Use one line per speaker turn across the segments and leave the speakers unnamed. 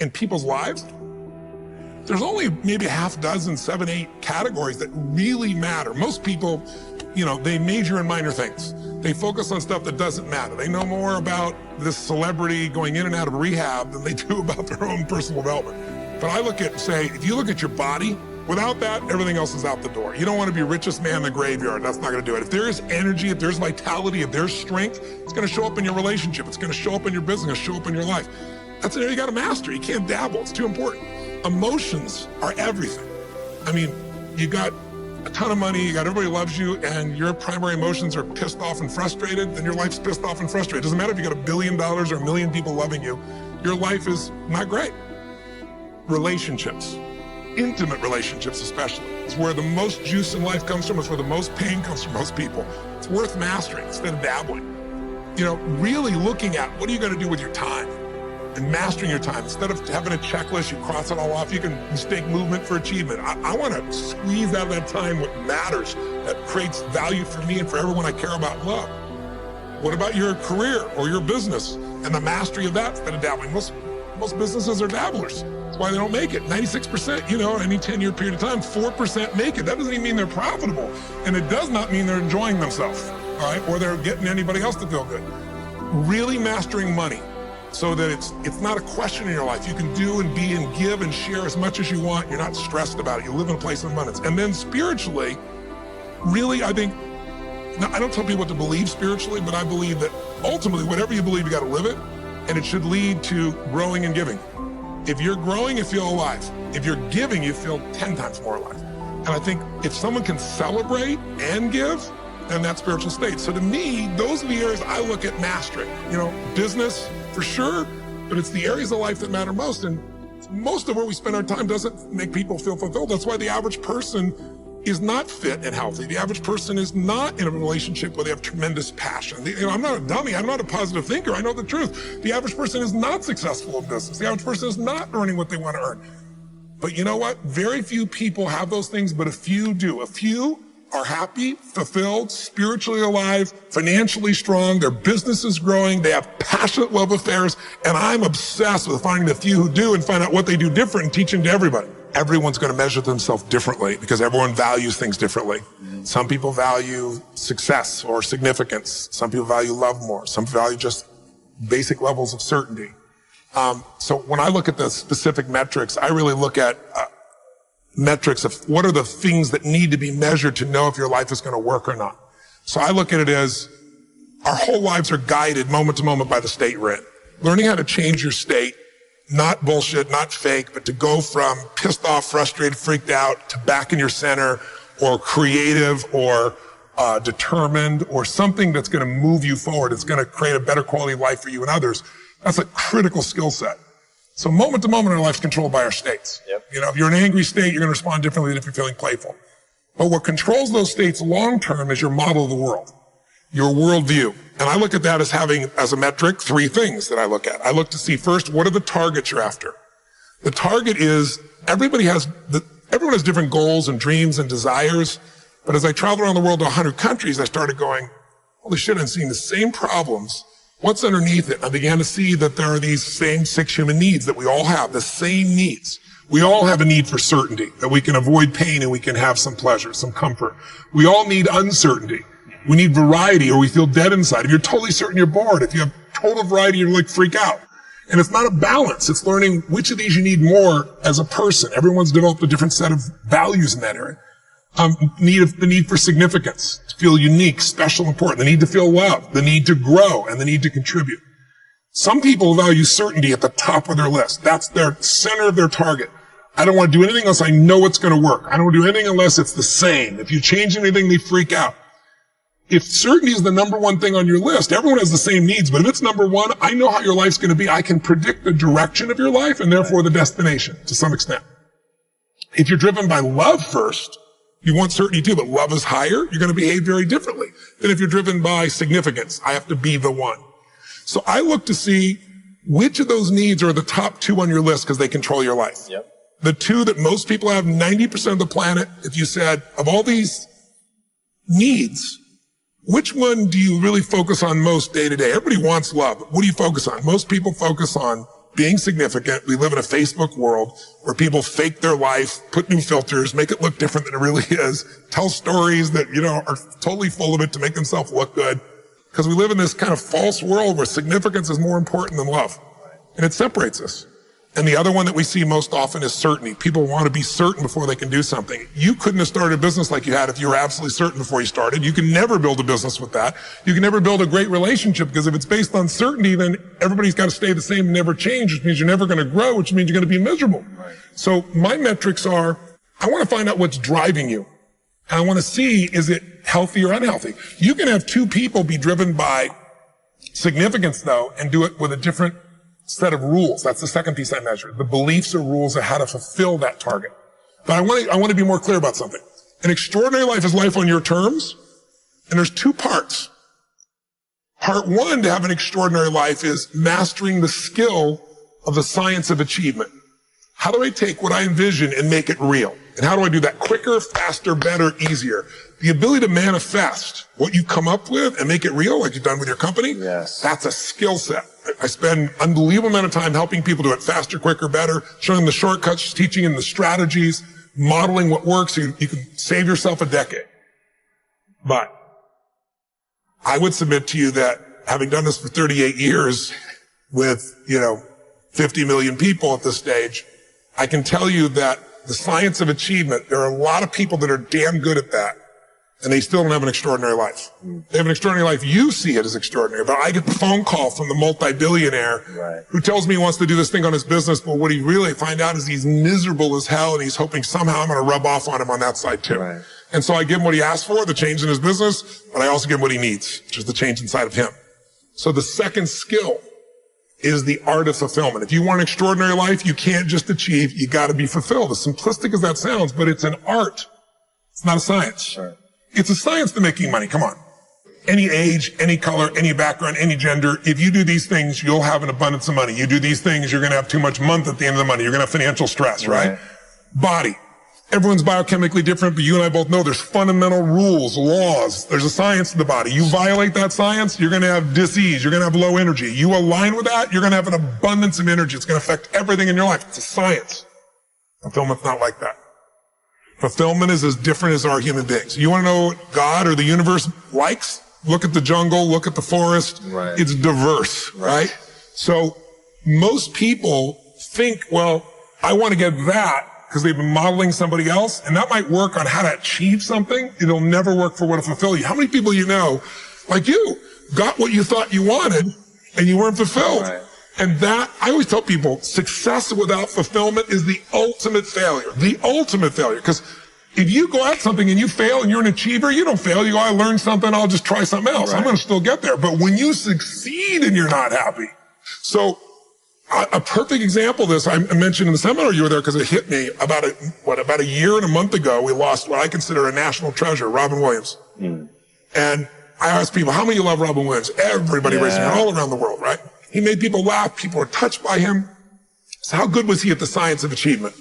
in people's lives, there's only maybe a half dozen, 7, 8 categories that really matter. Most people, they major in minor things. They focus on stuff that doesn't matter. They know more about this celebrity going in and out of rehab than they do about their own personal development. But I look at, if you look at your body, without that, everything else is out the door. You don't want to be richest man in the graveyard. That's not going to do it. If there's energy, if there's vitality, if there's strength, it's going to show up in your relationship. It's going to show up in your business, show up in your life. That's an area you got to master. You can't dabble. It's too important. Emotions are everything. I mean, you got a ton of money, you got everybody loves you, and your primary emotions are pissed off and frustrated, then your life's pissed off and frustrated. It doesn't matter if you got $1 billion or 1 million people loving you, your life is not great. Relationships, intimate relationships especially, is where the most juice in life comes from. It's where the most pain comes from most people. It's worth mastering instead of dabbling. Really looking at what are you going to do with your time? And mastering your time. Instead of having a checklist, you cross it all off, you can mistake movement for achievement. I want to squeeze out of that time what matters, that creates value for me and for everyone I care about and love. What about your career or your business and the mastery of that instead of dabbling? Most businesses are dabblers. That's why they don't make it. 96%, any 10-year period of time, 4% make it. That doesn't even mean they're profitable. And it does not mean they're enjoying themselves, all right? Or they're getting anybody else to feel good. Really mastering money, so that it's not a question in your life. You can do and be and give and share as much as you want. You're not stressed about it. You live in a place of abundance. And then spiritually, really, I think, now, I don't tell people what to believe spiritually, but I believe that ultimately, whatever you believe, you got to live it, and it should lead to growing and giving. If you're growing, you feel alive. If you're giving, you feel 10 times more alive. And I think if someone can celebrate and give, then that's spiritual state. So to me, those are the areas I look at mastering. Business, for sure, but it's the areas of life that matter most. And most of where we spend our time doesn't make people feel fulfilled. That's why the average person is not fit and healthy. The average person is not in a relationship where they have tremendous passion. I'm not a dummy. I'm not a positive thinker. I know the truth. The average person is not successful in business. The average person is not earning what they want to earn. But you know what? Very few people have those things, but a few do. A few are happy, fulfilled, spiritually alive, financially strong, their business is growing, they have passionate love affairs, and I'm obsessed with finding the few who do and find out what they do different and teaching to everybody. Everyone's going to measure themselves differently because everyone values things differently. Some people value success or significance. Some people value love more. Some value just basic levels of certainty. So when I look at the specific metrics, I really look at metrics of what are the things that need to be measured to know if your life is going to work or not. So I look at it as our whole lives are guided moment to moment by the state you're in. Learning how to change your state, not bullshit, not fake, but to go from pissed off, frustrated, freaked out to back in your center or creative or determined or something that's going to move you forward. It's going to create a better quality of life for you and others. That's a critical skill set. So moment to moment, our life's controlled by our states. Yep. If you're in an angry state, you're going to respond differently than if you're feeling playful. But what controls those states long term is your model of the world, your worldview. And I look at that as having, as a metric, 3 things that I look at. I look to see first, what are the targets you're after? The target is, everyone has different goals and dreams and desires. But as I traveled around the world to 100 countries, I started going, holy shit, I'm seeing the same problems. What's underneath it? I began to see that there are these same 6 human needs that we all have, the same needs. We all have a need for certainty, that we can avoid pain and we can have some pleasure, some comfort. We all need uncertainty. We need variety or we feel dead inside. If you're totally certain, you're bored. If you have total variety, you're like freak out. And it's not a balance. It's learning which of these you need more as a person. Everyone's developed a different set of values in that area. The need for significance, to feel unique, special, important, the need to feel loved, the need to grow, and the need to contribute. Some people value certainty at the top of their list. That's their center of their target. I don't want to do anything unless I know it's going to work. I don't want to do anything unless it's the same. If you change anything, they freak out. If certainty is the number one thing on your list, everyone has the same needs, but if it's number one, I know how your life's going to be. I can predict the direction of your life and therefore the destination to some extent. If you're driven by love first, you want certainty too, but love is higher, you're going to behave very differently than if you're driven by significance. I have to be the one. So I look to see which of those needs are the top 2 on your list because they control your life. Yep. The 2 that most people have, 90% of the planet, if you said, of all these needs, which one do you really focus on most day to day? Everybody wants love. What do you focus on? Most people focus on being significant. We live in a Facebook world where people fake their life, put new filters, make it look different than it really is, tell stories that, are totally full of it to make themselves look good. Because we live in this kind of false world where significance is more important than love. And it separates us. And the other one that we see most often is certainty. People want to be certain before they can do something. You couldn't have started a business like you had if you were absolutely certain before you started. You can never build a business with that. You can never build a great relationship, because if it's based on certainty, then everybody's got to stay the same and never change, which means you're never going to grow, which means you're going to be miserable. Right. So my metrics are, I want to find out what's driving you. And I want to see, is it healthy or unhealthy? You can have two people be driven by significance, though, and do it with a different set of rules. That's the second piece I measure. The beliefs or rules of how to fulfill that target. But I want to be more clear about something. An extraordinary life is life on your terms, and there's two parts. Part one to have an extraordinary life is mastering the skill of the science of achievement. How do I take what I envision and make it real? And how do I do that quicker, faster, better, easier? The ability to manifest what you come up with and make it real, like you've done with your company, yes, that's a skill set. I spend an unbelievable amount of time helping people do it faster, quicker, better, showing them the shortcuts, teaching them the strategies, modeling what works so you can save yourself a decade. But I would submit to you that having done this for 38 years with, 50 million people at this stage, I can tell you that the science of achievement, there are a lot of people that are damn good at that, and they still don't have an extraordinary life. They have an extraordinary life. You see it as extraordinary, but I get the phone call from the multi-billionaire who tells me he wants to do this thing on his business, but what he really find out is he's miserable as hell, and he's hoping somehow I'm going to rub off on him on that side too. Right. And so I give him what he asked for, the change in his business, but I also give him what he needs, which is the change inside of him. So the second skill is the art of fulfillment. If you want an extraordinary life, you can't just achieve, you got to be fulfilled. As simplistic as that sounds, but it's an art. It's not a science. Sure. It's a science to making money. Come on. Any age, any color, any background, any gender, if you do these things, you'll have an abundance of money. You do these things, you're going to have too much month at the end of the money. You're going to have financial stress, right? Body. Everyone's biochemically different, but you and I both know there's fundamental rules, laws. There's a science to the body. You violate that science, you're going to have disease. You're going to have low energy. You align with that, you're going to have an abundance of energy. It's going to affect everything in your life. It's a science. Fulfillment's not like that. Fulfillment is as different as our human beings. You want to know what God or the universe likes? Look at the jungle, look at the forest. Right. It's diverse, right? So most people think, well, I want to get that because they've been modeling somebody else, and that might work on how to achieve something. It'll never work for what to fulfill you. How many people you know, like you, got what you thought you wanted and you weren't fulfilled? Right. And that, I always tell people, success without fulfillment is the ultimate failure. The ultimate failure. Because if you go at something and you fail and you're an achiever, you don't fail. You go, I learned something, I'll just try something else. Right. I'm going to still get there. But when you succeed and you're not happy. So a perfect example of this, I mentioned in the seminar you were there because it hit me about a year and a month ago, we lost what I consider a national treasure, Robin Williams. And I asked people, how many of you love Robin Williams? Everybody raised their hand all around the world, right? He made people laugh. People were touched by him. So how good was he at the science of achievement?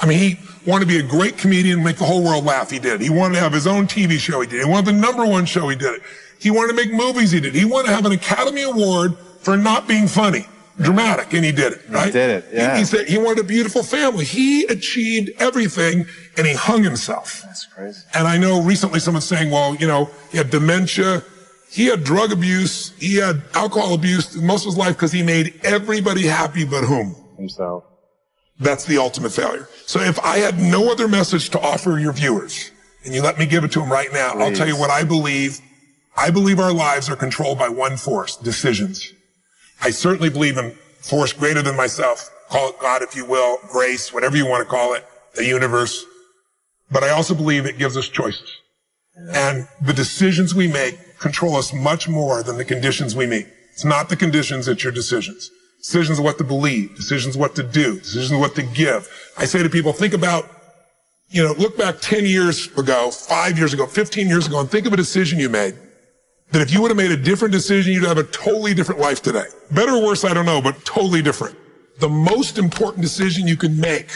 I mean, he wanted to be a great comedian and make the whole world laugh. He did. He wanted to have his own TV show. He did. He wanted the #1 show. He did it. He wanted to make movies. He did. He wanted to have an Academy Award for not being funny, dramatic, and he did it, right? He did it, yeah. He said he wanted a beautiful family. He achieved everything, and he hung himself. That's crazy. And I know recently someone's saying, well, he had dementia. He had drug abuse. He had alcohol abuse most of his life because he made everybody happy but whom? Himself. That's the ultimate failure. So if I had no other message to offer your viewers, and you let me give it to them right now, please. I'll tell you what I believe. I believe our lives are controlled by one force, decisions. I certainly believe in force greater than myself. Call it God, if you will, grace, whatever you want to call it, the universe. But I also believe it gives us choices. And the decisions we make control us much more than the conditions we meet. It's not the conditions, it's your decisions. Decisions of what to believe, decisions of what to do, decisions of what to give. I say to people, think about, look back 10 years ago, 5 years ago, 15 years ago, and think of a decision you made that if you would have made a different decision, you'd have a totally different life today. Better or worse, I don't know, but totally different. The most important decision you can make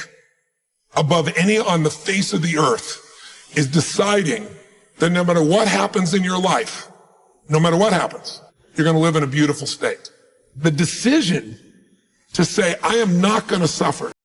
above any on the face of the earth is deciding that no matter what happens in your life, no matter what happens, you're going to live in a beautiful state. The decision to say, I am not going to suffer.